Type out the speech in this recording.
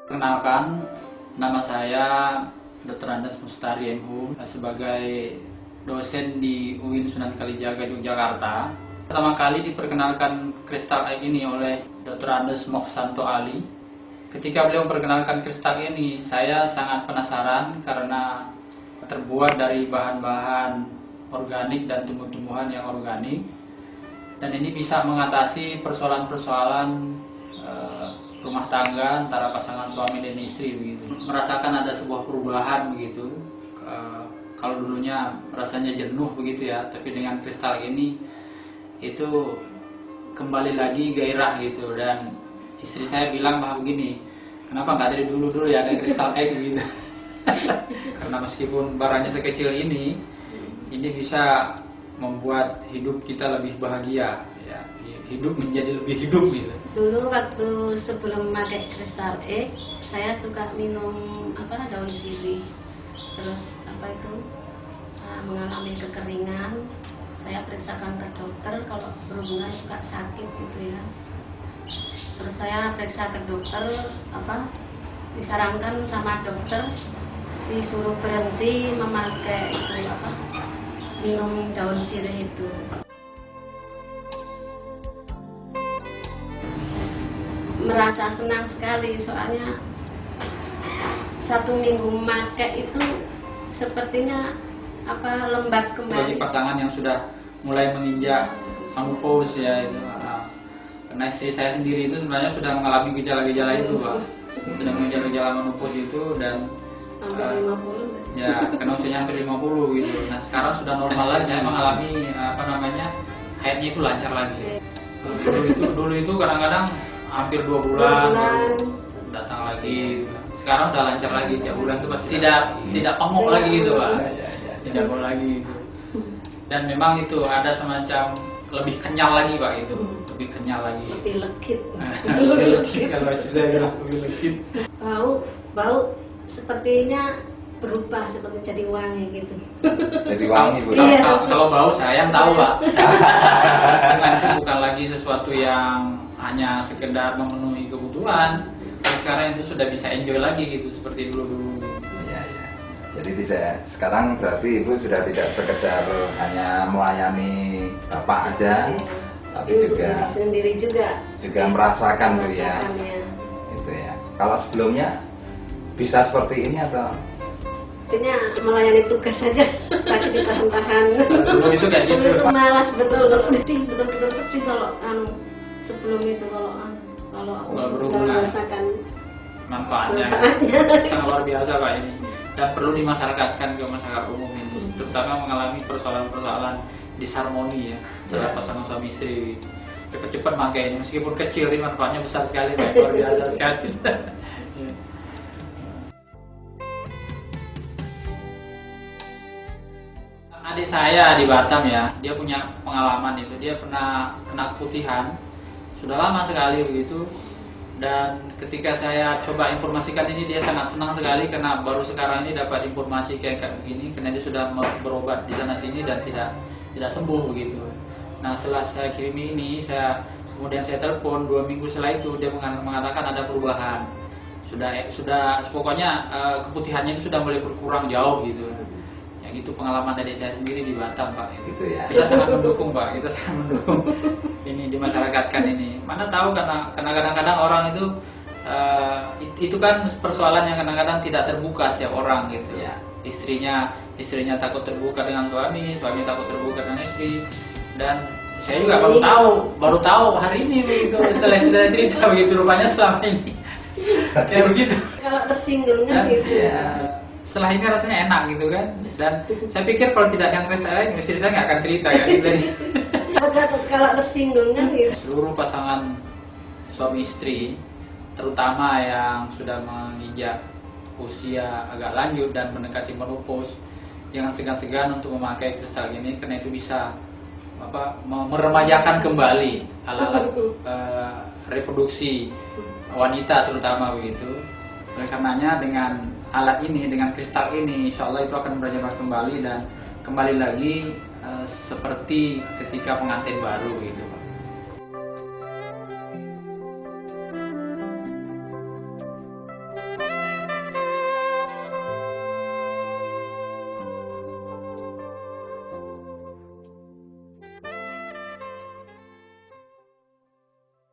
Perkenalkan, nama saya Dr. Andes Mustari MHum sebagai dosen di UIN Sunan Kalijaga, Yogyakarta. Pertama kali diperkenalkan kristal egg ini oleh Dr. Andes Moksanto Ali. Ketika beliau memperkenalkan kristal ini, saya sangat penasaran karena terbuat dari bahan-bahan organik dan tumbuh-tumbuhan yang organik. Dan ini bisa mengatasi persoalan-persoalan rumah tangga antara pasangan suami dan istri begitu. Merasakan ada sebuah perubahan begitu. Kalau dulunya rasanya jenuh begitu ya, tapi dengan kristal ini itu kembali lagi gairah gitu. Dan istri saya bilang bahwa begini, kenapa nggak dari dulu ya kayak kristal egg gitu. Karena meskipun barangnya sekecil ini bisa membuat hidup kita lebih bahagia ya, hidup menjadi lebih hidup gitu. Dulu waktu sebelum pakai kristal egg, saya suka minum daun sirih, terus mengalami kekeringan. Saya periksakan ke dokter kalau berhubungan suka sakit gitu ya. Terus saya periksa ke dokter, disarankan sama dokter disuruh berhenti memakai minum daun sirih itu. Merasa senang sekali soalnya 1 minggu memakai itu sepertinya lembab kembali. Bagi pasangan yang sudah mulai menginjak menopause ya itu. Karena istri saya sendiri itu sebenarnya sudah mengalami gejala-gejala itu, Pak. Sudah mengalami gejala menopause itu dan hampir 50. Ya, karena usianya hampir 50 gitu. Nah, sekarang sudah normal lagi, saya mengalami haidnya itu lancar lagi. Dulu itu kadang-kadang hampir 2 bulan baru datang lagi. Sekarang udah lancar lagi, tiap bulan itu pasti tidak pengok lagi gitu, Pak. Tidak pengok lagi gitu. Dan memang itu ada semacam lebih kenyal lagi, Pak, itu. Lebih kenyal lagi. Lebih legit. Lebih legit kalau istri saya bilang lebih legit. Bau sepertinya berubah seperti jadi wangi gitu. Jadi wangi, Bu. Iya. Kalau bau saya yang tahu, Pak. Itu bukan lagi sesuatu yang hanya sekedar memenuhi kebutuhan. Sekarang itu sudah bisa enjoy lagi gitu seperti dulu. Iya. Jadi sekarang berarti Ibu sudah tidak sekedar hanya melayani Bapak aja, tapi juga sendiri juga merasakan tuh ya. Ya. Itu ya. Kalau sebelumnya bisa seperti ini atau Artinya melayani tugas saja, tapi ditahan-tahan. Dulu itu kayak gitu. Malas betul pedih kalau sebelum itu kalau berhubungan. merasakan Manfaatnya sangat luar biasa, Pak, ini. Dan perlu dimasyarakatkan ke masyarakat umum ini, terutama mengalami persoalan-persoalan disharmoni ya antara pasangan suami istri. Cepat-cepat pakai ini, meskipun kecil, ini manfaatnya besar sekali, Pak. Luar biasa sekali. Adik saya di Batam ya, dia punya pengalaman itu, dia pernah kena keputihan, sudah lama sekali begitu. Dan ketika saya coba informasikan ini, dia sangat senang sekali karena baru sekarang ini dapat informasi kayak begini, karena dia sudah berobat di sana sini dan tidak sembuh begitu. Nah, setelah saya kirimi ini, kemudian saya telepon 2 minggu setelah itu, dia mengatakan ada perubahan. Sudah pokoknya keputihannya itu sudah mulai berkurang jauh gitu. Itu pengalaman dari saya sendiri di Batam, Pak. gitu ya. Kita sangat mendukung, Pak. Kita sangat mendukung ini dimasyarakatkan ini. Mana tahu karena kadang-kadang orang itu kan persoalan yang kadang-kadang tidak terbuka setiap orang gitu ya. Istrinya takut terbuka dengan suami takut terbuka dengan istri. Dan saya juga baru tahu hari ini begitu setelah saya cerita begitu rupanya selama ini. Ya begitu. Kalau tersinggung kan gitu. Ya. Setelah ini rasanya enak gitu kan, dan saya pikir kalau tidak ada kristal lain, istri saya nggak akan cerita kan. Kalau tersinggung kan gitu. Seluruh pasangan suami istri, terutama yang sudah menginjak usia agak lanjut dan mendekati menopause, jangan segan-segan untuk memakai kristal ini karena itu bisa meremajakan kembali alat-alat reproduksi wanita terutama begitu. Oleh karenanya dengan alat ini, dengan kristal ini, insya Allah itu akan berjaya kembali dan kembali lagi seperti ketika pengantin baru gitu.